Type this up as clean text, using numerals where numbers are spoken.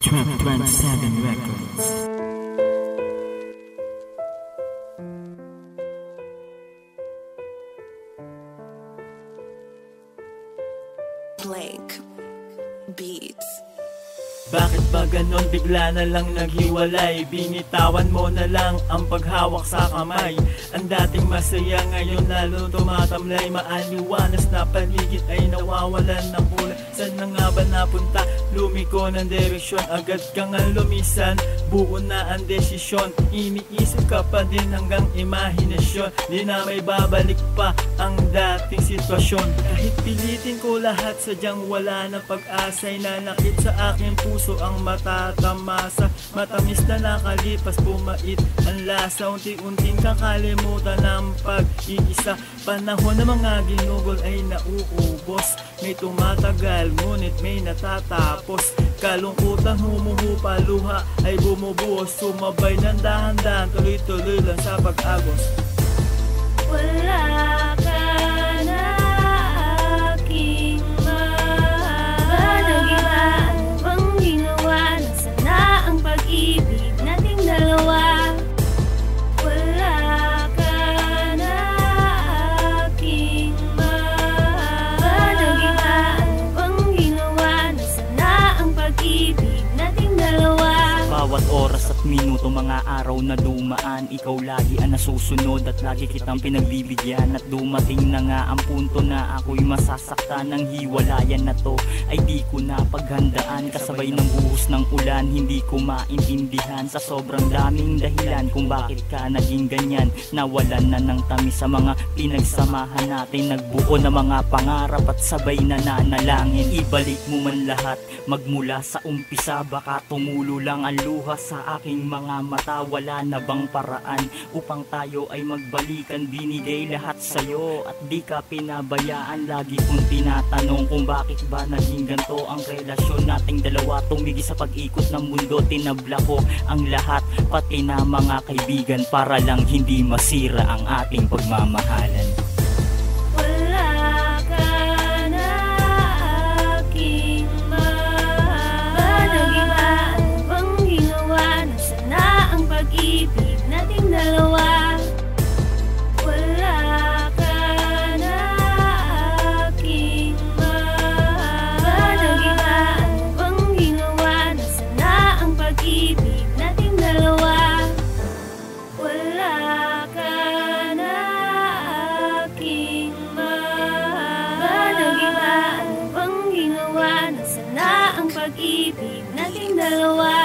Trap 27 Records. Blank Beats. Bakit ba ganon bigla na lang naghiwalay? Binitawan mo na lang ang paghawak sa kamay. Ang dating masaya ngayon lalo tumatamlay. Maaliwanas na paligid ay nawawalan ng kulay. Saan na nga ba napunta? Lumiko ng direksyon. Agad ka nga lumisan, buo na ang desisyon. Iniisip ka pa din hanggang imahinasyon. Di na may babalik pa ang dating sitwasyon. Kahit pilitin ko lahat, sadyang wala na pag-asa'y nanakit sa aking puso ang matatamasa. Matamis na nakalipas, bumait ang lasa. Unti-unting kakalimutan ang pag-iisa. Panahon ng mga ginugol ay nauubos. May tumatagal, ngunit may natatapos. Kalungkutan humuhupa, luha ay bumubuhos. Sumabay ng dahan-dahan, tuloy-tuloy lang sa pag-agos. Wala ka na aking mahal. Nag-iba ang ginawa. Nasana ang pag-ibig nating dalawa. Wala ka na aking mahal. Nag-iba ang ginawa. Nasana ang pag-ibig nating dalawa. Bawat oras at minuto, mga araw na dumaan, ikaw lagi ang nasusunod at lagi kitang pinagbibigyan. At dumating na nga ang punto na ako'y masasaktan. Ng hiwalayan na to ay di ko na paghandaan. Kasabay ng buhos ng ulan, hindi ko maintindihan sa sobrang daming dahilan kung bakit ka naging ganyan. Nawalan na ng tamis sa mga pinagsamahan natin. Nagbuo na mga pangarap at sabay na nanalangin. Ibalik mo man lahat magmula sa umpisa. Baka tumulo lang ang luha sa aking mga mata. Wala na bang paraan upang tayo ay magbalikan? Binigay lahat sa'yo at di ka pinabayaan. Lagi kong tinatanong kung bakit ba naging ganito ang relasyon nating dalawa. Tumigi sa pag-ikot ng mundo, tinabla ko ang lahat, pati na mga kaibigan, para lang hindi masira ang ating pagmamahalan. Wala ka na aking mahal. Nag-iba ang ginawa. Nasana ang pag-ibig nating dalawa. Wala ka na aking mahal. Nag-iba ang ginawa. Nasana ang pag-ibig nating dalawa. Wala ka na aking mahal. Nag-iba ang ginawa. Nasana ang pag-ibig nating dalawa.